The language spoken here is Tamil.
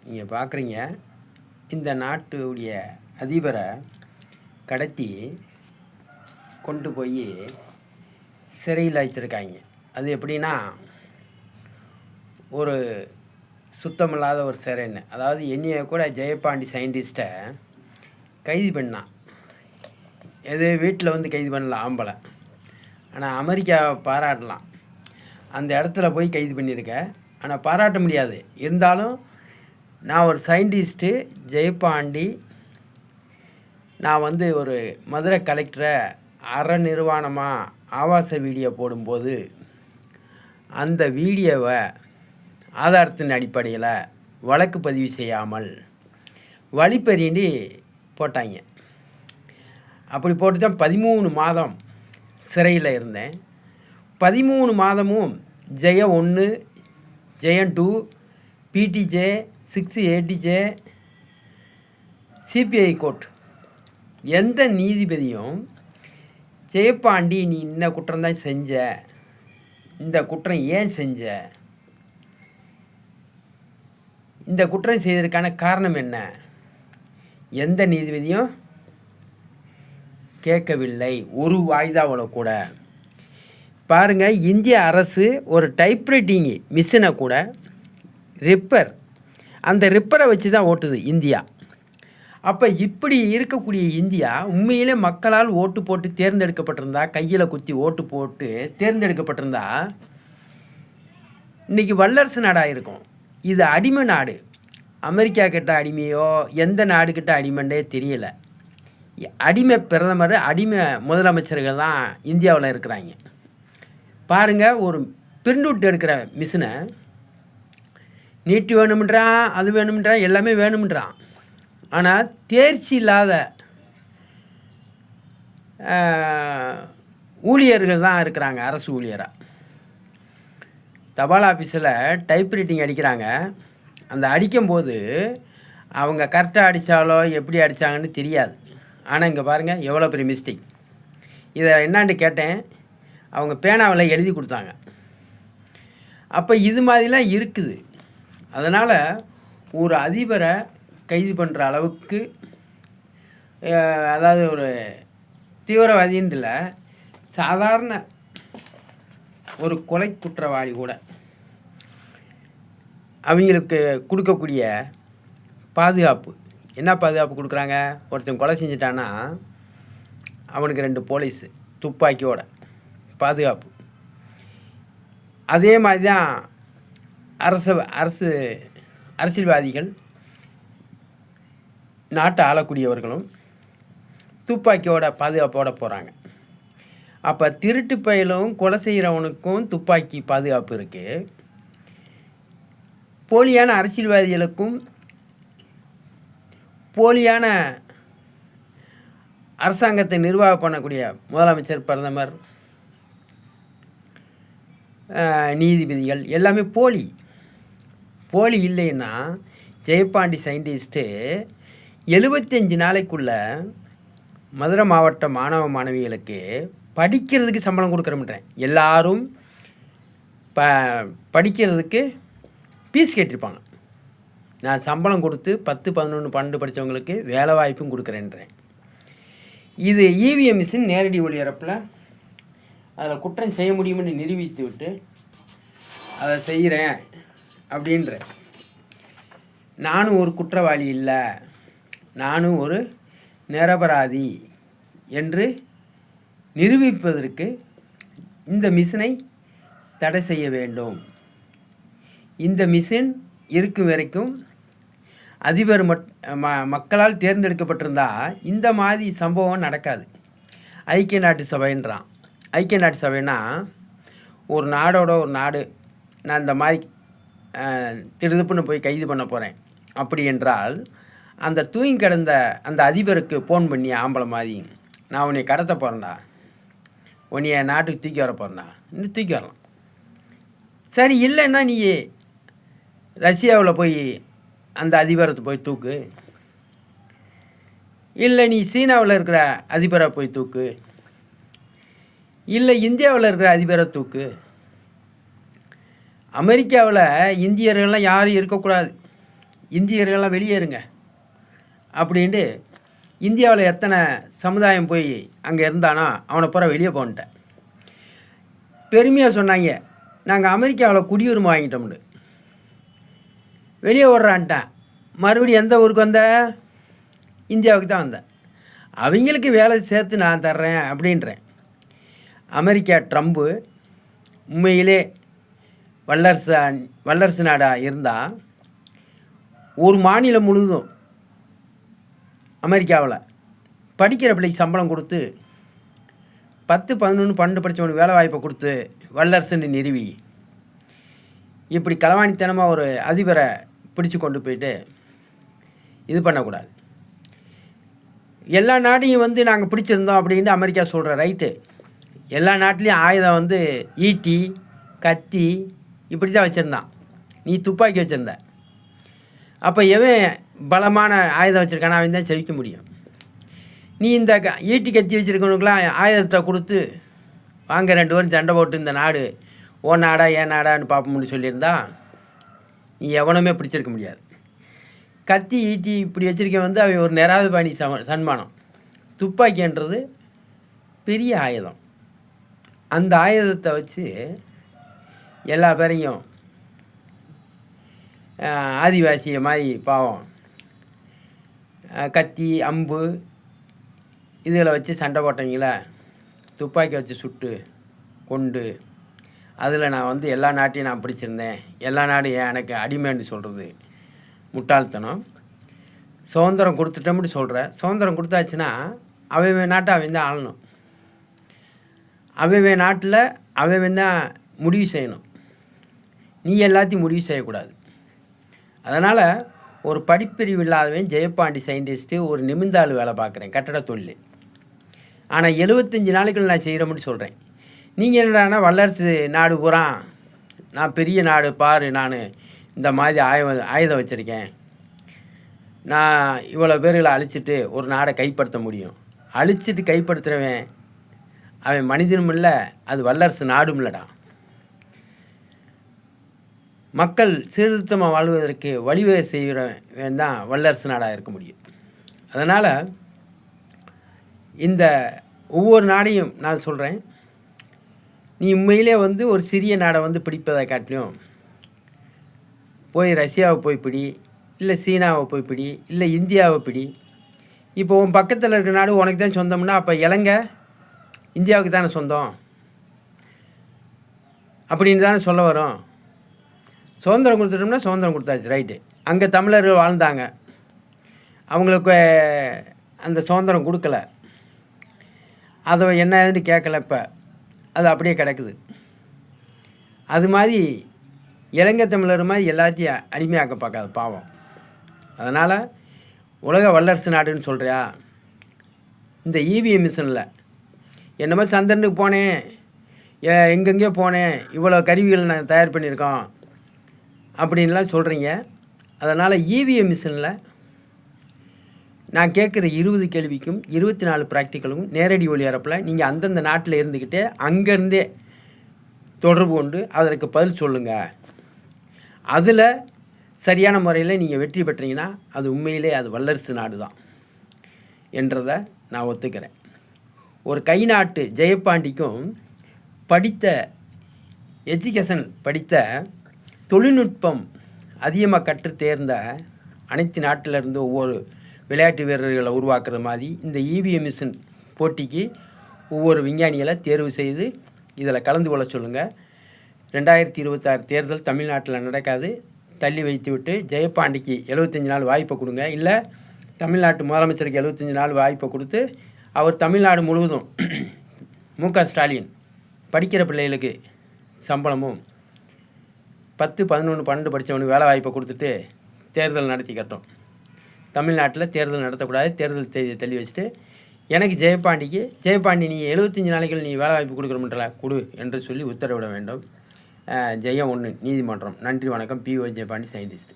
நீங்கள் பார்க்குறீங்க, இந்த நாட்டுடைய அதிபரை கடத்தி கொண்டு போய் சிறையில் வச்சுருக்காங்க. அது எப்படின்னா, ஒரு சுத்தமில்லாத ஒரு சிறைன்னு. அதாவது என்னைய கூட ஜெயபாண்டி சயின்டிஸ்ட்டை கைது பண்ணான். எது வீட்டில் வந்து கைது பண்ணலாம் ஆம்பளை, ஆனால் அமெரிக்காவை பாராட்டலாம். அந்த இடத்துல போய் கைது பண்ணியிருக்கேன், ஆனால் பாராட்ட முடியாது. இருந்தாலும் நான் ஒரு சயின்டிஸ்ட்டு ஜெயபாண்டி, நான் வந்து ஒரு மதுரை கலெக்டரை நிர்வாணமாக ஆபாச வீடியோ போடும்போது அந்த வீடியோவை ஆதாரத்தின் அடிப்படையில் வழக்கு பதிவு செய்யாமல் வழிப்பறிண்டு போட்டாங்க. அப்படி போட்டு தான் 13 மாதம் சிறையில் இருந்தேன். 13 மாதமும் ஜெயம் 1, ஜெயம் 2, பிடிஜே 6, ஏடிஜே, சிபிஐ கோர்ட் எந்த நீதிபதியும் ஜெயபாண்டி நீ இந்த குற்றம் தான் செஞ்ச, இந்த குற்றம் ஏன் செஞ்ச, இந்த குற்றம் செய்வதற்கான காரணம் என்ன, எந்த நீதிபதியும் கேட்கவில்லை. ஒரு வாய்தாவில் கூட. பாருங்கள், இந்திய அரசு ஒரு டைப்ரைட்டிங் மிஷினை கூட ரிப்பர், அந்த ரிப்பரை வச்சு தான் ஓட்டுது இந்தியா. அப்போ இப்படி இருக்கக்கூடிய இந்தியா உண்மையிலே மக்களால் ஓட்டு போட்டு தேர்ந்தெடுக்கப்பட்டிருந்தா, கையில் குத்தி ஓட்டு போட்டு தேர்ந்தெடுக்கப்பட்டிருந்தா இன்றைக்கி வல்லரசு நாடாக இருக்கும். இது அடிமை நாடு. அமெரிக்கா கிட்ட அடிமையோ எந்த நாடுக்கிட்ட அடிமைண்டே தெரியலை. அடிமை பிரதமர், அடிமை முதலமைச்சர்கள் தான் இந்தியாவில் இருக்கிறாங்க. பாருங்கள், ஒரு பிரிண்ட் அவுட் எடுக்கிற மிஷினை நீட்டு வேணுமென்றான், அது வேணுமென்றான், எல்லாமே வேணுமென்றான். ஆனால் தேர்ச்சி இல்லாத ஊழியர்கள் தான் இருக்கிறாங்க. அரசு ஊழியராக தபால் ஆஃபீஸில் டைப்ரைட்டிங் அடிக்கிறாங்க. அந்த அடிக்கும்போது அவங்க கரெக்டாக அடித்தாலோ எப்படி அடித்தாங்கன்னு தெரியாது. ஆனால் இங்கே பாருங்கள் எவ்வளோ பெரிய மிஸ்டேக். இதை என்னான்னு கேட்டேன், அவங்க பேனாவில் எழுதி கொடுத்தாங்க. அப்போ இது மாதிரிலாம் இருக்குது. அதனால் ஒரு அதிபரை கைது பண்ணுற அளவுக்கு, அதாவது ஒரு தீவிரவாதின்னு இல்லை, சாதாரண ஒரு கொலை குற்றவாளி கூட அவங்களுக்கு கொடுக்கக்கூடிய பாதுகாப்பு என்ன பாதுகாப்பு கொடுக்குறாங்க? ஒருத்தன் கொலை செஞ்சிட்டான்னா அவனுக்கு 2 போலீஸு துப்பாக்கியோட பாதுகாப்பு. அதே மாதிரி தான் அரசியல்வாதிகள், நாட்டை ஆளக்கூடியவர்களும் துப்பாக்கியோட பாதுகாப்போடு போகிறாங்க. அப்போ திருட்டு பயிலும் கொலை செய்கிறவனுக்கும் துப்பாக்கி பாதுகாப்பு இருக்குது. போலியான அரசியல்வாதிகளுக்கும் போலியான அரசாங்கத்தை நிர்வாகம் பண்ணக்கூடிய முதலமைச்சர், பிரதமர், நீதிபதிகள் எல்லாமே போலி. இல்லைன்னா ஜெயபாண்டி சயின்டிஸ்ட்டு 75 நாளைக்குள்ள மதுரை மாவட்ட மாணவ மாணவிகளுக்கு படிக்கிறதுக்கு சம்பளம் கொடுக்குறேன்றேன். எல்லாரும் படிக்கிறதுக்கு ஃபீஸ் கேட்டிருப்பாங்க. நான் சம்பளம் கொடுத்து 10, 11, 12 படித்தவங்களுக்கு வேலை வாய்ப்பும் கொடுக்குறேன்றேன். இது இவிஎம் மிஷின் நேரடி ஒளிபரப்பில் அதில் குற்றம் செய்ய முடியும்னு நிரூபித்து விட்டு அதை செய்கிறேன் அப்படின்ற. நானும் ஒரு குற்றவாளி இல்லை, நானும் ஒரு நிரபராதி என்று நிரூபிப்பதற்கு இந்த மிஷினை தடை செய்ய வேண்டும். இந்த மிஷின் இருக்கும் வரைக்கும் அதிபர் மக்களால் தேர்ந்தெடுக்கப்பட்டிருந்தால் இந்த மாதிரி சம்பவம் நடக்காது. ஐக்கிய நாட்டு சபைன்றான். ஐக்கிய நாட்டு சபைனா ஒரு நாடோட ஒரு நாடு, நான் இந்த மாதிரி திருதுப்புன்னு போய் கைது பண்ண போகிறேன் அப்படி என்றால், அந்த தூங்கி கிடந்த அந்த அதிபருக்கு ஃபோன் பண்ணி, ஆம்பளை மாதிரி, நான் உன்னை கடத்த போகிறேன்டா, உன்னைய நாட்டுக்கு தூக்கி வர போகிறேன்டா, இன்னும் தூக்கி வரலாம். சரி, இல்லைன்னா நீ ரஷ்யாவில் போய் அந்த அதிபரத்தை போய் தூக்கு, இல்லை நீ சீனாவில் இருக்கிற அதிபரை போய் தூக்கு, இல்லை இந்தியாவில் இருக்கிற அதிபரை தூக்கு. அமெரிக்காவில் இந்தியர்கள்லாம் யாரும் இருக்கக்கூடாது. இந்தியர்களெல்லாம் வெளியேறுங்க அப்படின்ட்டு இந்தியாவில் எத்தனை சமுதாயம் போய் அங்கே இருந்தானோ அவனை பூரா வெளியே போன்ட்டேன். பெருமையாக சொன்னாங்க, நாங்கள் அமெரிக்காவில் குடியுரிமை வாங்கிட்டோம்னு. வெளியே ஓடுறான்ட்டேன். மறுபடியும் எந்த ஊருக்கு வந்த? இந்தியாவுக்கு தான் வந்தேன். அவங்களுக்கு வேலை சேர்த்து நான் தர்றேன் அப்படின்றேன். அமெரிக்கா ட்ரம்ப்பு உண்மையிலே வல்லரசு நாடாக இருந்தால் ஒரு மாநிலம் முழுவதும் அமெரிக்காவில் படிக்கிற பிள்ளைக்கு சம்பளம் கொடுத்து 10, 11, 12 படித்தவனுக்கு வேலை வாய்ப்பை கொடுத்து வல்லரசுன்னு நிறுவி இப்படி களவாணித்தனமாக ஒரு அதிபரை பிடிச்சு கொண்டு போயிட்டு இது பண்ணக்கூடாது. எல்லா நாட்டையும் நாங்கள் பிடிச்சிருந்தோம் அப்படின்ட்டு அமெரிக்கா சொல்கிற ரைட்டு. எல்லா நாட்டிலையும் ஆயுதம் ஈட்டி, கத்தி இப்படி தான் வச்சுருந்தான். நீ துப்பாக்கி வச்சுருந்த. அப்போ எவன் பலமான ஆயுதம் வச்சுருக்கானா அவன் தான் ஜெயிக்க முடியும். நீ இந்த ஈட்டி கத்தி வச்சுருக்கவனுக்கெலாம் ஆயுதத்தை கொடுத்து வாங்க 2 பேரும் சண்டை போட்டு இந்த நாடு ஓ நாடா ஏன் நாடான்னு பார்ப்போம்னு சொல்லியிருந்தா நீ எவனுமே பிடிச்சிருக்க முடியாது. கத்தி ஈட்டி இப்படி வச்சுருக்க அவன் ஒரு நிராயுதபாணி சன்மானம். துப்பாக்கின்றது பெரிய ஆயுதம். அந்த ஆயுதத்தை வச்சு எல்லா பேரையும் ஆதிவாசியை மாதிரி பாவம் கத்தி அம்பு இதில் வச்சு சண்டை போட்டவங்கள துப்பாக்கி வச்சு சுட்டு கொண்டு அதில் நான் எல்லா நாட்டையும் நான் பிடிச்சிருந்தேன், எல்லா நாடும் எனக்கு அடிமைன்னு சொல்கிறது முட்டாள்தனம். சுதந்திரம் கொடுத்துட்டோம்னு சொல்கிற. சுதந்திரம் கொடுத்தாச்சுன்னா அவன் நாட்டை அவன் தான் ஆளணும். அவன் நாட்டில் அவன் தான் முடிவு செய்யணும். நீ எல்லாத்தையும் முடிவு செய்யக்கூடாது. அதனால் ஒரு படிப்பறிவு இல்லாதவன் ஜெயப்பாண்டி சயின்டிஸ்ட்டு ஒரு நிமிந்தாள் வேலை பார்க்குறேன் கட்டட தொழில். ஆனால் 75 நாளைக்குள்ள நான் செய்கிறோம்னு சொல்கிறேன். நீங்கள் என்னடானா வல்லரசு நாடு பூரா நான் பெரிய நாடு பாரு, நான் இந்த மாதிரி ஆயுதம் வச்சுருக்கேன், நான் இவ்வளோ பேர்களை அழிச்சிட்டு ஒரு நாடை கைப்படுத்த முடியும். அழிச்சிட்டு கைப்படுத்துகிறவன் அவன் மனிதனும் இல்லை, அது வல்லரசு நாடும் இல்லைடா. மக்கள் சீர்திருத்தமாக வாழ்வதற்கு வழிவகை செய்கிறவன் தான் வல்லரசு நாடாக இருக்க முடியும். அதனால் இந்த ஒவ்வொரு நாடையும் நான் சொல்கிறேன், நீ உண்மையிலே ஒரு சிறிய நாடை பிடிப்பதை காட்டிலும் போய் ரஷ்யாவை போய் பிடி, இல்லை சீனாவை போய் பிடி, இல்லை இந்தியாவை பிடி. இப்போ உன் பக்கத்தில் இருக்கிற நாடு உனக்கு தான் சொந்தம்னா அப்போ இலங்கை இந்தியாவுக்கு தானே சொந்தம் அப்படின்னு தானே சொல்ல வரும். சுதந்திரம் கொடுத்துட்டோம்னா சுதந்திரம் கொடுத்தாச்சு, ரைட்டு. அங்கே தமிழர்கள் வாழ்ந்தாங்க, அவங்களுக்கு அந்த சுதந்திரம் கொடுக்கல, அதை என்ன ஏதுன்னு கேட்கல. இப்போ அது அப்படியே கிடக்குது. அது மாதிரி இலங்கை தமிழர் மாதிரி எல்லாத்தையும் அடிமையாக்க பார்க்காது பாவம். அதனால் உலக வல்லரசு நாடுன்னு சொல்கிறியா? இந்த இவிஎம் மிஷினில் என்னமோ சந்திரனுக்கு போனேன், எங்கெங்கேயோ போனேன், இவ்வளோ கருவிகள் நான் தயார் பண்ணியிருக்கோம் அப்படின்லாம் சொல்கிறீங்க. அதனால் இவிஎம் மிஷினில் நான் கேட்குற 20 கேள்விக்கும் 24 ப்ராக்டிக்கலும் நேரடி ஒளிபரப்பில் நீங்கள் அந்தந்த நாட்டில் இருந்துக்கிட்டே அங்கேருந்தே தொடர்பு கொண்டு அதற்கு பதில் சொல்லுங்கள். அதில் சரியான முறையில் நீங்கள் வெற்றி பெற்றீங்கன்னா அது உண்மையிலே அது வல்லரசு நாடு தான் என்றதை நான் ஒத்துக்கிறேன். ஒரு கை நாட்டு ஜெயப்பாண்டிக்கும் படித்த எஜுகேஷன் படித்த தொழில்நுட்பம் அதிகமாக கற்று தேர்ந்த அனைத்து நாட்டிலிருந்து ஒவ்வொரு விளையாட்டு வீரர்களை உருவாக்குறது மாதிரி இந்த இவிஎம் மிஷின் போட்டிக்கு ஒவ்வொரு விஞ்ஞானிகளை தேர்வு செய்து இதில் கலந்து கொள்ள சொல்லுங்கள். 2026 தேர்தல் தமிழ்நாட்டில் நடக்காது, தள்ளி வைத்து விட்டு ஜெயப்பாண்டிக்கு 75 நாள் வாய்ப்பை கொடுங்க. இல்லை தமிழ்நாட்டு முதலமைச்சருக்கு 75 நாள் வாய்ப்பை கொடுத்து அவர் தமிழ்நாடு முழுவதும் மு.க. ஸ்டாலின் படிக்கிற பிள்ளைகளுக்கு சம்பளமும் 10, 11, 12 படித்தவனுக்கு வேலை வாய்ப்பை கொடுத்துட்டு தேர்தல் நடத்திக்கட்டும். தமிழ்நாட்டில் தேர்தல் நடத்தக்கூடாது, தேர்தல் தேதியை தள்ளி வச்சுட்டு எனக்கு ஜெயப்பாண்டி நீ 75 நாளைகள் நீ வேலை வாய்ப்பு கொடுக்குறோம்ன்றல கொடு என்று சொல்லி உத்தரவிட வேண்டும். ஜெயம் 1 நீதிமன்றம். நன்றி, வணக்கம். பி.ஓ. ஜெயப்பாண்டி, சயின்டிஸ்ட்.